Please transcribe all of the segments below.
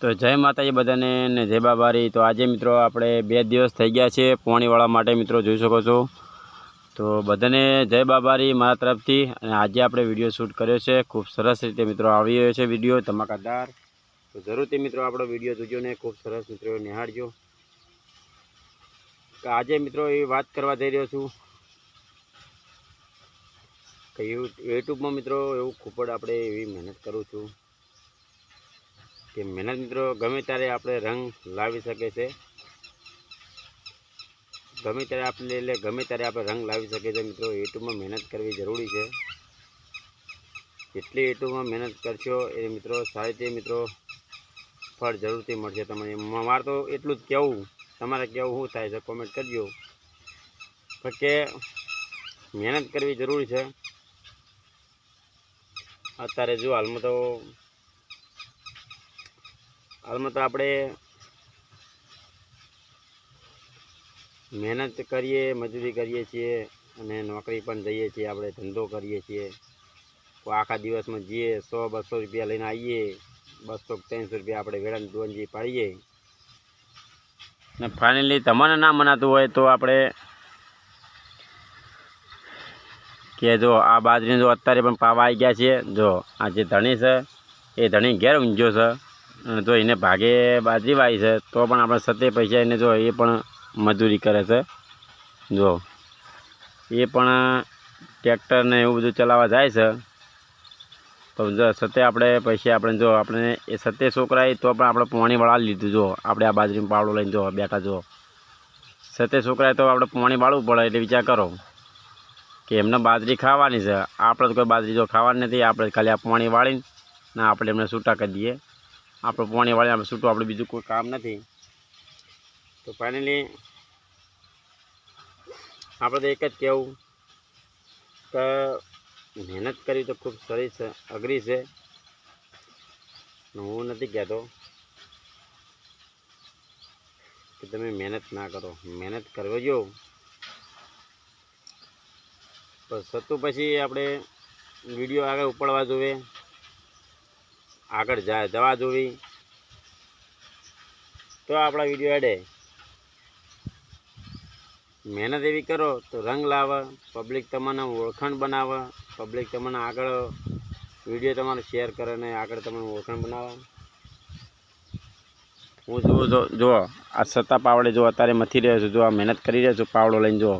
તો જય માતાજી બધાને ને જય બાબારી। તો આજે મિત્રો આપણે 2 દિવસ થઈ ગયા છે પોણીવાળા માટે મિત્રો જોઈ શકો છો। તો બધાને જય બાબારી મારા તરફથી। અને આજે આપણે વિડીયો શૂટ કર્યો છે, ખૂબ સરસ રીતે મિત્રો આવી રહ્યો છે વિડીયો ધમાકાદાર। તો જરૂરથી મિત્રો આપણો વિડીયો જોજો ને ખૂબ સરસ મિત્રો નિહાળજો। તો આજે મિત્રો એ વાત કરવા જઈ રહ્યો છું કે યુટ્યુબમાં મિત્રો એવું ખૂબ જ આપણે એવી મહેનત કરું છું કે મહેનત મિત્રો ગમે ત્યારે આપણે રંગ લાવી શકે છે, ગમે ત્યારે આપણે રંગ લાવી શકે છે મિત્રો। યુટ્યુબમાં મહેનત કરવી જરૂરી છે, જેટલી યુટ્યુબમાં મહેનત કરશો એ મિત્રો સારી રીતે મિત્રો ફળ જરૂરથી મળશે તમને। મારે તો એટલું જ કહેવું, તમારે કહેવું શું થાય છે કોમેન્ટ કરજો, કે મહેનત કરવી જરૂરી છે। અત્યારે જો હાલમાં તો આપણે મહેનત કરીએ, મજૂરી કરીએ છીએ અને નોકરી પણ જઈએ છીએ, આપણે ધંધો કરીએ છીએ। તો આખા દિવસમાં જઈએ 100-200 રૂપિયા લઈને આવીએ, 200-300 રૂપિયા આપણે વેળાની દોનજી પાડીએ ને ફાઇનલી તમને ના મનાતું હોય તો આપણે કે જો આ બાજરીને જો અત્યારે પણ પાવા આવી ગયા છે। જો આ જે ધણી છે એ ધણી ઘેર ઊંઘ્યો છે, અને જો એને ભાગે બાજરી વાવી છે તો પણ આપણે 70 પૈસા એને જો એ પણ મજૂરી કરે છે। જો એ પણ ટ્રેક્ટર ને એવું બધું ચલાવવા જાય છે, તો જો 70 આપણે પૈસા આપણે જો આપણે એ 70 છોકરાએ તો પણ આપણે પાણી વાળા લીધું। જો આપણે આ બાજરીમાં પાવડો લઈને જો બેઠા, જો 70 છોકરાએ તો આપણે પાણી વાળવું પડે, એટલે વિચાર કરો કે એમને બાજરી ખાવાની છે, આપણે તો કોઈ બાજરી જો ખાવાની નથી, આપણે ખાલી આ પાણી વાળીને ના આપણે એમને છૂટા કરી દઈએ। આપણે પાણી વાળીને આપણે છૂટું, આપણે બીજું કોઈ કામ નથી। તો ફાઇનલી આપણે તો એક જ કહેવું કે મહેનત કરવી તો ખૂબ સરસ છે, અઘરી છે। હું નથી કહેતો કે તમે મહેનત ના કરો, મહેનત કરવી જો સતું પછી આપણે વિડીયો આગળ ઉપાડવા જોઈએ, આગળ જવા જોઈએ તો આપણા વિડીયો એડે। મહેનત એવી કરો તો રંગ લાવે, પબ્લિક તમને ઓળખાણ બનાવે, પબ્લિક તમને આગળ વિડીયો તમારે શેર કરે ને આગળ તમને ઓળખાણ બનાવે। હું જો આ સત્તા પાવડે જો અત્યારે મથી રહ્યો છું, જો આ મહેનત કરી રહ્યો છું પાવડો લઈને। જો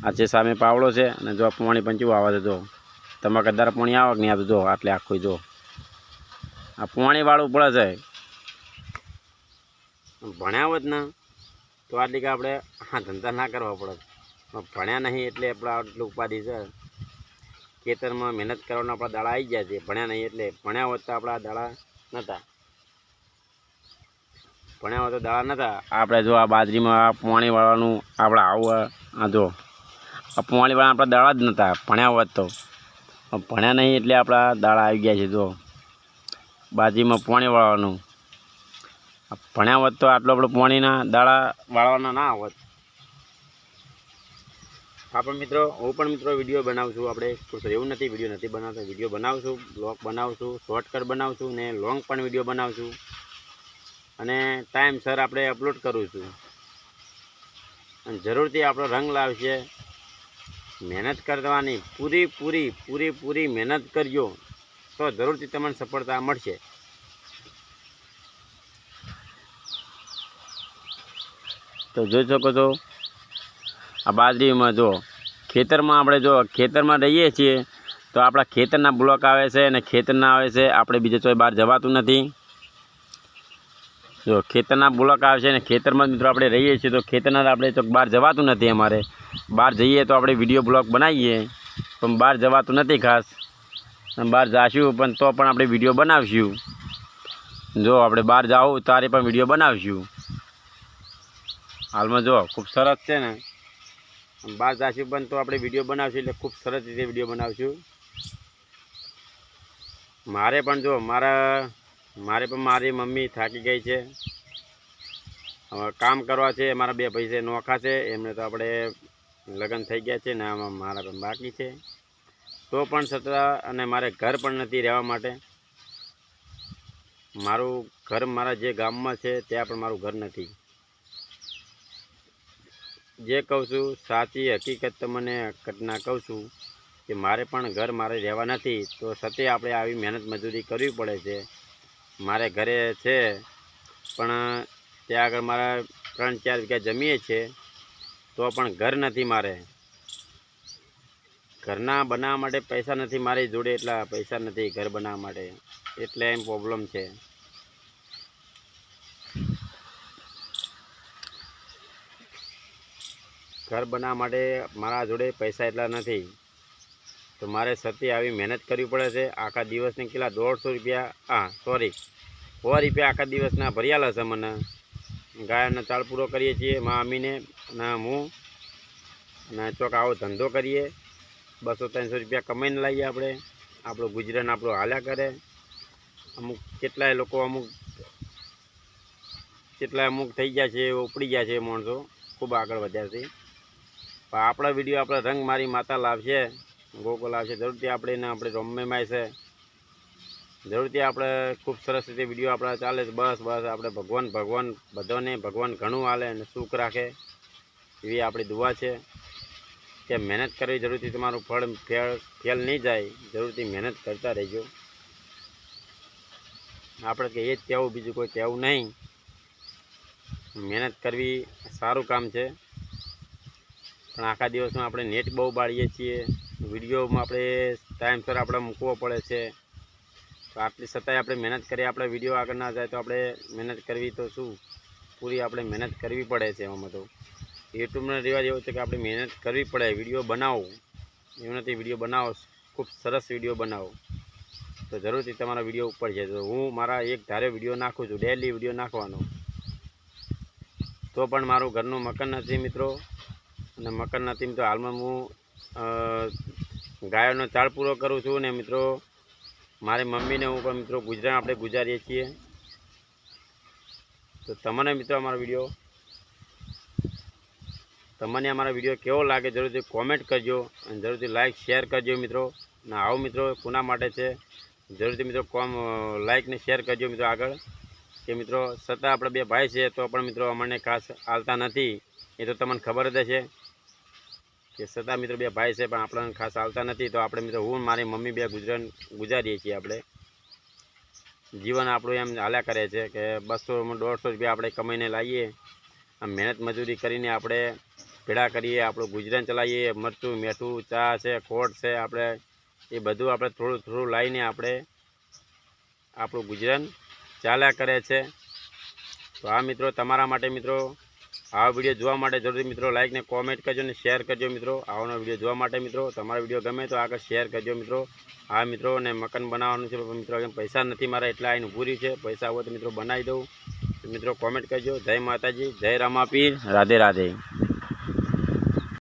આ જે સામે પાવડો છે અને જો પાણી પણ કેવું આવે છે, જો ધમાકેદાર પાણી આવે કે નહીં આવતું, જો આટલે આખું જો આ પાણી વાળવું પડે છે। ભણ્યા હોત ને તો આટલી કે આપણે આ ધંધા ના કરવા પડે, ભણ્યા નહીં એટલે આપણે આટલું ઉપાધિ છે। ખેતરમાં મહેનત કરવાના આપણા દાડા આવી ગયા છે, ભણ્યા નહીં એટલે। ભણ્યા હોત તો આપણા દાડા નહોતા, ભણ્યા હોત તો દાડા નહોતા। આપણે જો આ બાજરીમાં પાણી વાળવાનું આપણે આવું, આ જો આ પાણી વાળા આપણા દાડા જ નહોતા, ભણ્યા હોત તો। ભણ્યા નહીં એટલે આપણા દાડા આવી ગયા છે। જો બાજરીમાં પાણી વાળવાનું, ભણ્યા હોત તો આટલું આપણે પાણીના દાડા વાળવાના ના હોત। આપણે મિત્રો હું પણ મિત્રો વિડીયો બનાવું છું, આપણે એવું નથી વિડીયો નથી બનાવતો, વિડીયો બનાવું છું, બ્લોગ બનાવું છું, શોર્ટકટ બનાવું છું ને લોંગ પણ વિડીયો બનાવું છું, અને ટાઈમસર આપણે અપલોડ કરું છું। અને જરૂરથી આપણો રંગ લાવશે, મહેનત કરવાની પૂરી મહેનત કરજો તો જરૂરથી તમને સફળતા મળશે। તો જોઈ શકો છો આ બાજરીમાં જો ખેતરમાં આપણે જો ખેતરમાં રહીએ છીએ તો આપણા ખેતરના બ્લોક આવે છે અને ખેતરના આવે છે, આપણે બીજે કોઈ બહાર જવાતું નથી। જો ખેતરના બ્લોક આવે છે ને ખેતરમાં મિત્રો આપણે રહીએ છીએ તો ખેતરના આપણે તો બહાર જવાતું નથી। અમારે બહાર જઈએ તો આપણે વિડીયો બ્લોગ બનાવીએ, પણ બહાર જવાતું નથી ખાસ, બહાર જાશું પણ તો પણ આપણે વિડીયો બનાવશું। જો આપણે બહાર જાવું તારે પણ વિડીયો બનાવશું। હાલમાં જો ખૂબ સરસ છે ને, બહાર જશું પણ તો આપણે વિડીયો બનાવશું, એટલે ખૂબ સરસ રીતે વિડીયો બનાવશું। મારે પણ જો મારી મમ્મી થાકી ગઈ છે, હવે કામ કરવા છે, મારા 2 ભાઈ નોખા છે, એમને તો આપણે લગ્ન થઈ ગયા છે ને મારા પણ બાકી છે, તો પણ છતાં અને મારે ઘર પણ નથી રહેવા માટે। મારું ઘર મારા જે ગામમાં છે ત્યાં પણ મારું ઘર નથી. જે કહું છું સાચી હકીકત તમને ઘટના કહું છું કે મારે પણ ઘર મારે રહેવા નથી, તો છતે આપણે આવી મહેનત મજૂરી કરવી પડે છે. મારે ઘરે છે પણ ત્યાં આગળ મારા 3-4 વીઘા જમીએ છે, તો પણ ઘર નથી. મારે ઘરના બનાવવા માટે પૈસા નથી મારી જોડે, એટલા પૈસા નથી ઘર બનાવવા માટે, એટલે એમ પ્રોબ્લેમ છે. ઘર બનાવવા માટે મારા જોડે પૈસા એટલા નથી, તો મારે સતી આવી મહેનત કરવી પડે છે. આખા દિવસને કેટલા 150 રૂપિયા 100 રૂપિયા આખા દિવસના ભર્યાલા છે. મને ગાયનો ચાળ પૂરો કરીએ છીએ મા અમીને અને હું, અને ચોક આવો ધંધો કરીએ, 200-300 રૂપિયા કમાઈને લાવીએ. આપણું ગુજરાન આપણું હાલ્યા કરે. કેટલાય લોકો અમુક થઈ ગયા છે, ઉપડી ગયા છે માણસો, ખૂબ આગળ વધ્યા છે. પણ આપણા વિડીયો આપણે રંગ મારી માતા લાવશે, ગોકુલ આવશે જરૂરથી. આપણે રોમમેમાય છે જરૂરથી. આપણે ખૂબ સરસ રીતે વિડીયો આપણા ચાલે છે. બસ આપણે ભગવાન બધાને ભગવાન ઘણું હાલે અને સુખ રાખે એવી આપણી દુઆ છે. કે મહેનત કરવી જરૂરથી, તમારું ફેલ નહીં જાય, જરૂરથી મહેનત કરતા રહેજો. આપણે કે એ જ કહેવું, બીજું કોઈ કહેવું નહીં. મહેનત કરવી સારું કામ છે, પણ આખા દિવસમાં આપણે નેટ બહુ બાળીએ છીએ. વિડીયોમાં આપણે ટાઈમસર આપણે મૂકવો પડે છે, તો આટલી છતાંય આપણે મહેનત કરીએ. આપણે વિડીયો આગળ ના જાય તો આપણે મહેનત કરવી તો શું, પૂરી આપણે મહેનત કરવી પડે છે. એમાં તો યુટ્યુબનો રિવાજ એવો છે કે આપણે મહેનત કરવી પડે. વિડીયો બનાવો એવું નથી, વિડીયો બનાવો, ખૂબ સરસ વિડીયો બનાવો તો જરૂરથી તમારા વિડીયો ઉપર છે. તો હું મારા એક ધારે વિડીયો નાખું છું, ડેલી વિડીયો નાખવાનો, તો પણ મારું ઘરનું મકાન નથી મિત્રો. અને મકાન નથી તો હાલમાં હું ગાયોનો ચાળ પૂરો કરું છું ને મિત્રો. મારી મમ્મીને હું પણ મિત્રો ગુજરાન આપણે ગુજારીએ છીએ. તો તમને મિત્રો અમારો વિડીયો કેવો લાગે જરૂરથી કોમેન્ટ કરજો, અને જરૂરથી લાઇક શેર કરજો મિત્રો. અને આવો મિત્રો કોના માટે છે જરૂરથી મિત્રો લાઇક ને શેર કરજો મિત્રો આગળ. કે મિત્રો છતાં આપણે બે ભાઈ છે તો પણ મિત્રો અમને ખાસ હાલતા નથી, એ તો તમને ખબર જ હશે કે છતાં મિત્રો બે ભાઈ છે પણ આપણને ખાસ હાલતા નથી. તો આપણે મિત્રો હું મારી મમ્મી બે ગુજારીએ છીએ. આપણે જીવન આપણું એમ હાલ્યા કરે છે કે 200-150 રૂપિયા આપણે કમાઈને લાવીએ, આમ મહેનત મજૂરી કરીને આપણે ભેળા કરીએ, આપણું ગુજરાન ચલાવીએ. મરચું મીઠું ચા છે, ખોટ છે, આપણે એ બધું આપણે થોડું થોડું લાવીને આપણે આપણું ગુજરાન ચાલ્યા કરે છે. તો આ મિત્રો તમારા માટે મિત્રો આવા વિડીયો જોવા માટે જરૂરથી મિત્રો લાઇક ને કોમેન્ટ કરજો ને શેર કરજો મિત્રો. આવવાનો વિડીયો જોવા માટે મિત્રો તમારો વિડીયો ગમે તો આગળ શેર કરજો મિત્રો. હા મિત્રો, ને મકાન બનાવવાનું છે મિત્રો, પૈસા નથી મારા, એટલે આઈને ઊભું રહ્યું છે. પૈસા હોય તો મિત્રો બનાવી દઉં. મિત્રો કોમેન્ટ કરજો. જય માતાજી, જય રામાપીર, રાધે રાધે.